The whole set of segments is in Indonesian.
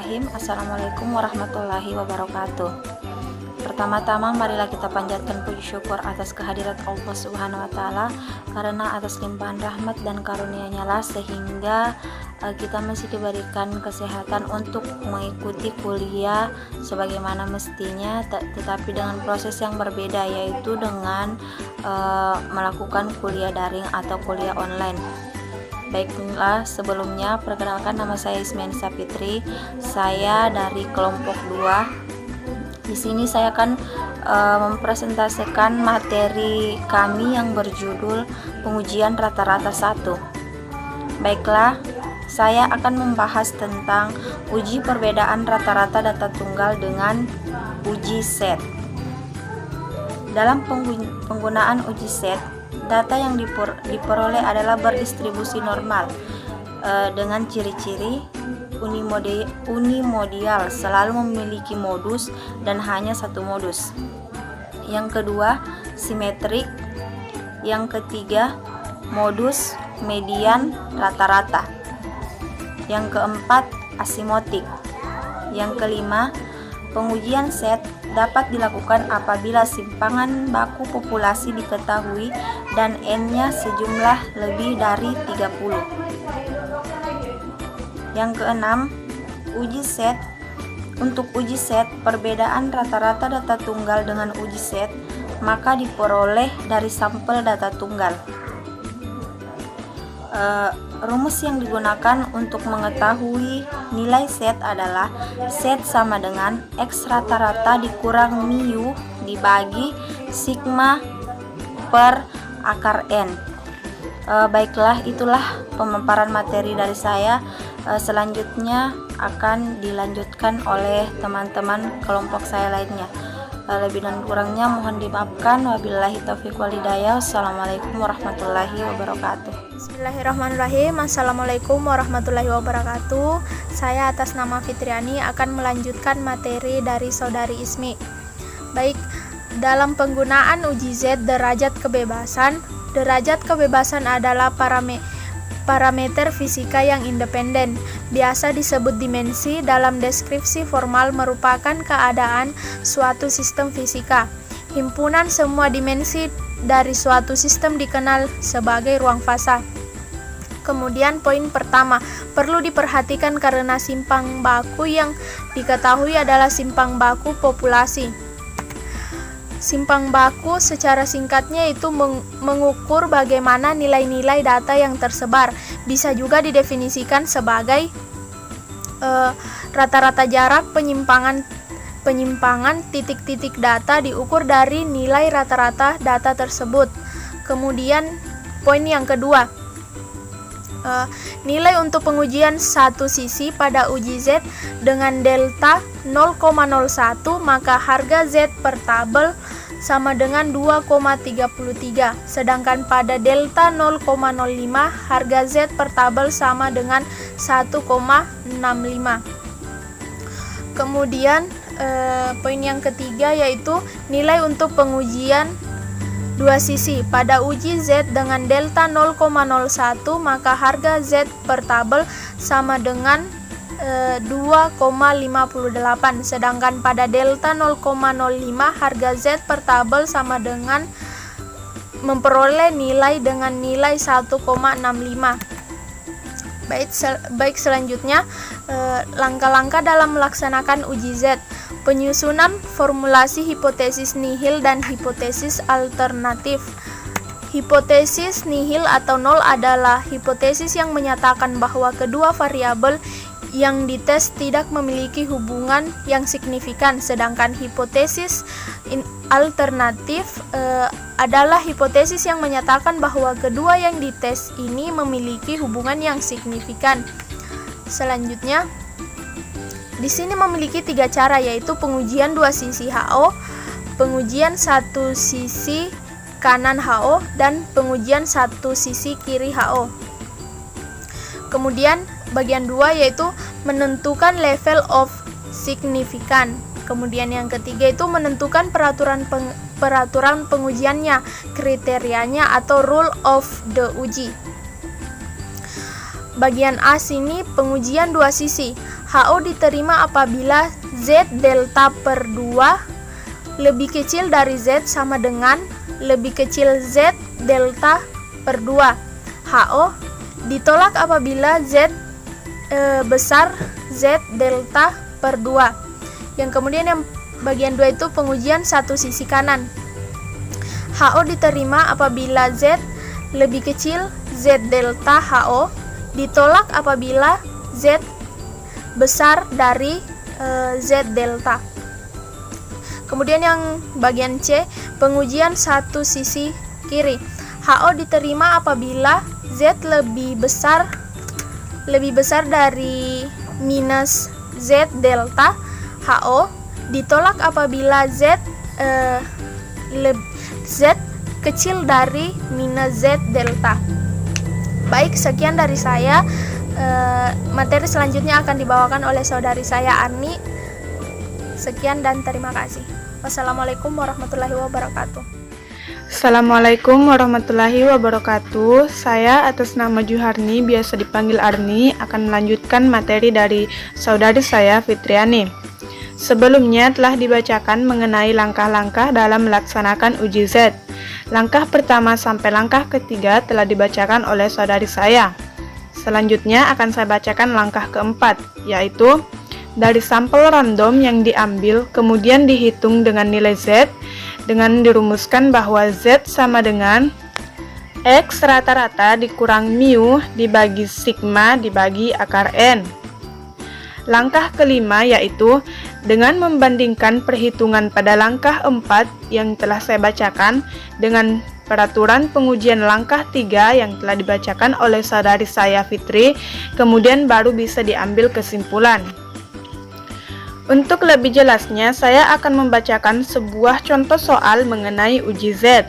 Bismillahirrahmanirrahim. Assalamualaikum warahmatullahi wabarakatuh. Pertama-tama marilah kita panjatkan puji syukur atas kehadirat Allah Subhanahu wa taala, karena atas limpahan rahmat dan karunia-Nya lah sehingga kita masih diberikan kesehatan untuk mengikuti kuliah sebagaimana mestinya, tetapi dengan proses yang berbeda, yaitu dengan melakukan kuliah daring atau kuliah online. Baiklah, sebelumnya perkenalkan, nama saya Ismianisa Fitri. Saya dari kelompok 2. Di sini saya akan mempresentasikan materi kami yang berjudul pengujian rata-rata 1. Baiklah, saya akan membahas tentang uji perbedaan rata-rata data tunggal dengan uji set. Dalam penggunaan uji set, data yang diperoleh adalah berdistribusi normal dengan ciri-ciri unimodial, selalu memiliki modus dan hanya satu modus. Yang kedua, simetrik. Yang ketiga, modus, median, rata-rata. Yang keempat, asimotrik. Yang kelima, pengujian set dapat dilakukan apabila simpangan baku populasi diketahui dan N-nya sejumlah lebih dari 30. Yang keenam, uji set. Untuk uji set, perbedaan rata-rata data tunggal dengan uji set maka diperoleh dari sampel data tunggal. Rumus yang digunakan untuk mengetahui nilai set adalah set sama dengan X rata-rata dikurang mu dibagi sigma per akar N. Baiklah, itulah pemaparan materi dari saya. Selanjutnya akan dilanjutkan oleh teman-teman kelompok saya lainnya. Lebih dan kurangnya mohon dimaafkan. Wabillahi taufiq wal hidayah. Wassalamualaikum warahmatullahi wabarakatuh. Bismillahirrahmanirrahim. Assalamualaikum warahmatullahi wabarakatuh. Saya atas nama Fitriani akan melanjutkan materi dari saudari Ismi. Baik, dalam penggunaan uji Z derajat kebebasan adalah parameter fisika yang independen, biasa disebut dimensi. Dalam deskripsi formal merupakan keadaan suatu sistem fisika. Himpunan semua dimensi dari suatu sistem dikenal sebagai ruang fasa. Kemudian poin pertama, perlu diperhatikan karena simpang baku yang diketahui adalah simpang baku populasi. Simpang baku secara singkatnya itu mengukur bagaimana nilai-nilai data yang tersebar. Bisa juga didefinisikan sebagai rata-rata jarak penyimpangan titik-titik data diukur dari nilai rata-rata data tersebut. Kemudian poin yang kedua, nilai untuk pengujian satu sisi pada uji Z dengan delta 0,01, maka harga Z per tabel sama dengan 2,33, sedangkan pada delta 0,05 harga Z per tabel sama dengan 1,65. Kemudian poin yang ketiga yaitu nilai untuk pengujian dua sisi. Pada uji Z dengan delta 0,01 maka harga Z per tabel sama dengan 2,58, sedangkan pada delta 0,05 harga Z per tabel sama dengan memperoleh nilai dengan nilai 1,65. Baik, selanjutnya langkah-langkah dalam melaksanakan uji Z. Penyusunan formulasi hipotesis nihil dan hipotesis alternatif. Hipotesis nihil atau nol adalah hipotesis yang menyatakan bahwa kedua variabel yang dites tidak memiliki hubungan yang signifikan, sedangkan hipotesis alternatif adalah hipotesis yang menyatakan bahwa kedua yang dites ini memiliki hubungan yang signifikan. Selanjutnya, di sini memiliki 3 cara, yaitu pengujian dua sisi HO, pengujian satu sisi kanan HO, dan pengujian satu sisi kiri HO. Kemudian bagian 2 yaitu menentukan level of signifikan. Kemudian yang ketiga itu menentukan peraturan pengujiannya, kriterianya atau rule of the uji. Bagian A sini pengujian dua sisi. HO diterima apabila Z delta per 2 lebih kecil dari Z sama dengan lebih kecil Z delta per 2. HO ditolak apabila Z besar Z delta per 2. Yang kemudian yang bagian 2 itu pengujian satu sisi kanan. HO diterima apabila Z lebih kecil Z delta HO, ditolak apabila Z besar dari Z delta. Kemudian yang bagian C, pengujian satu sisi kiri. HO diterima apabila Z lebih besar dari minus Z delta HO, ditolak apabila Z kecil dari minus Z delta. Baik, sekian dari saya. Materi selanjutnya akan dibawakan oleh saudari saya Arni. Sekian dan terima kasih. Wassalamualaikum warahmatullahi wabarakatuh. Assalamualaikum warahmatullahi wabarakatuh. Saya atas nama Juharni, biasa dipanggil Arni, akan melanjutkan materi dari saudari saya Fitriani. Sebelumnya telah dibacakan mengenai langkah-langkah dalam melaksanakan uji Z. Langkah pertama sampai langkah ketiga telah dibacakan oleh saudari saya. Selanjutnya akan saya bacakan langkah keempat, yaitu dari sampel random yang diambil kemudian dihitung dengan nilai Z, dengan dirumuskan bahwa Z sama dengan X rata-rata dikurang mu dibagi sigma dibagi akar N. Langkah kelima yaitu dengan membandingkan perhitungan pada langkah 4 yang telah saya bacakan dengan peraturan pengujian langkah 3 yang telah dibacakan oleh saudari saya Fitri, kemudian baru bisa diambil kesimpulan. Untuk lebih jelasnya, saya akan membacakan sebuah contoh soal mengenai uji Z.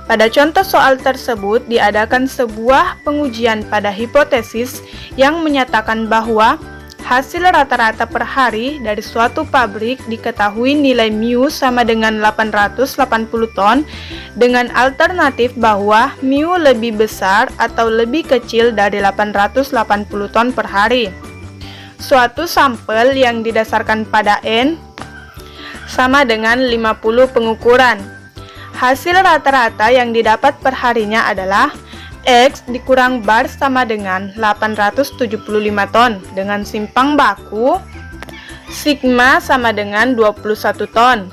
Pada contoh soal tersebut diadakan sebuah pengujian pada hipotesis yang menyatakan bahwa hasil rata-rata per hari dari suatu pabrik diketahui nilai mu sama dengan 880 ton dengan alternatif bahwa mu lebih besar atau lebih kecil dari 880 ton per hari. Suatu sampel yang didasarkan pada N sama dengan 50 pengukuran. Hasil rata-rata yang didapat per harinya adalah X dikurang bar sama dengan 875 ton dengan simpang baku sigma sama dengan 21 ton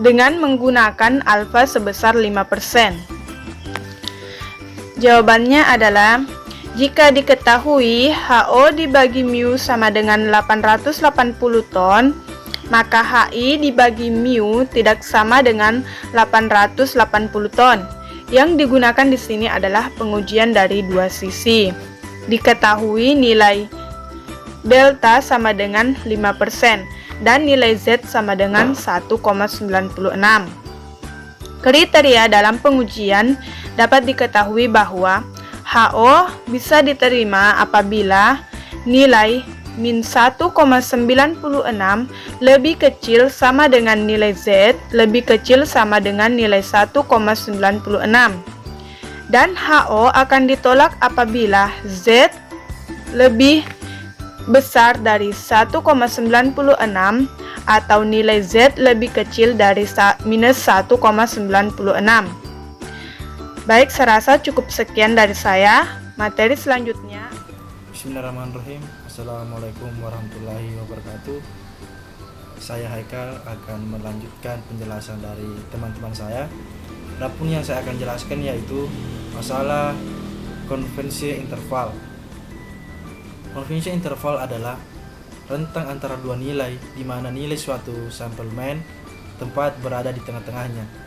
dengan menggunakan alfa sebesar 5%. Jawabannya adalah jika diketahui HO dibagi mu sama dengan 880 ton, maka HI dibagi mu tidak sama dengan 880 ton. Yang digunakan di sini adalah pengujian dari dua sisi. Diketahui nilai delta sama dengan 5% dan nilai Z sama dengan 1,96. Kriteria dalam pengujian dapat diketahui bahwa HO bisa diterima apabila nilai min 1,96 lebih kecil sama dengan nilai Z lebih kecil sama dengan nilai 1,96 dan HO akan ditolak apabila Z lebih besar dari 1,96 atau nilai Z lebih kecil dari minus 1,96. Baik, saya rasa cukup sekian dari saya. Materi selanjutnya. Bismillahirrahmanirrahim. Assalamualaikum warahmatullahi wabarakatuh. Saya Haikal akan melanjutkan penjelasan dari teman-teman saya. Adapun yang saya akan jelaskan yaitu masalah konvensi interval. Konvensi interval adalah rentang antara dua nilai di mana nilai suatu sampelmen tempat berada di tengah-tengahnya.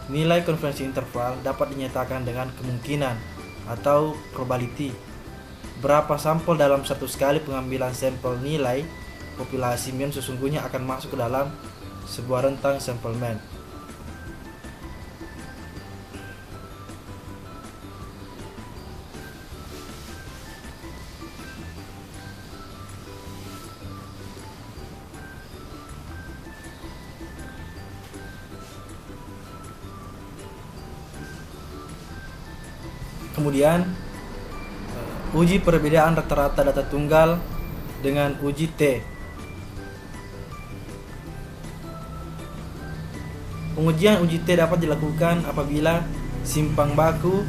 Nilai konvensi interval dapat dinyatakan dengan kemungkinan atau probability berapa sampel dalam satu sekali pengambilan sampel nilai populasi men sesungguhnya akan masuk ke dalam sebuah rentang sampelmen. Kemudian uji perbedaan rata-rata data tunggal dengan uji T. Pengujian uji T dapat dilakukan apabila simpang baku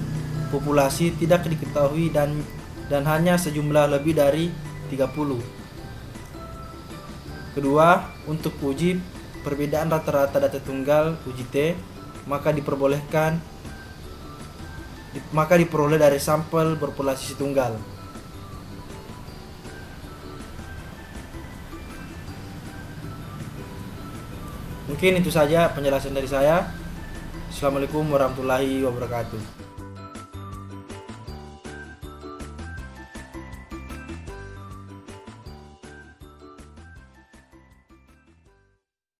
populasi tidak diketahui dan hanya sejumlah lebih dari 30. Kedua, untuk uji perbedaan rata-rata data tunggal uji T, maka diperoleh dari sampel berpopulasi tunggal. Mungkin itu saja penjelasan dari saya. Assalamualaikum warahmatullahi wabarakatuh.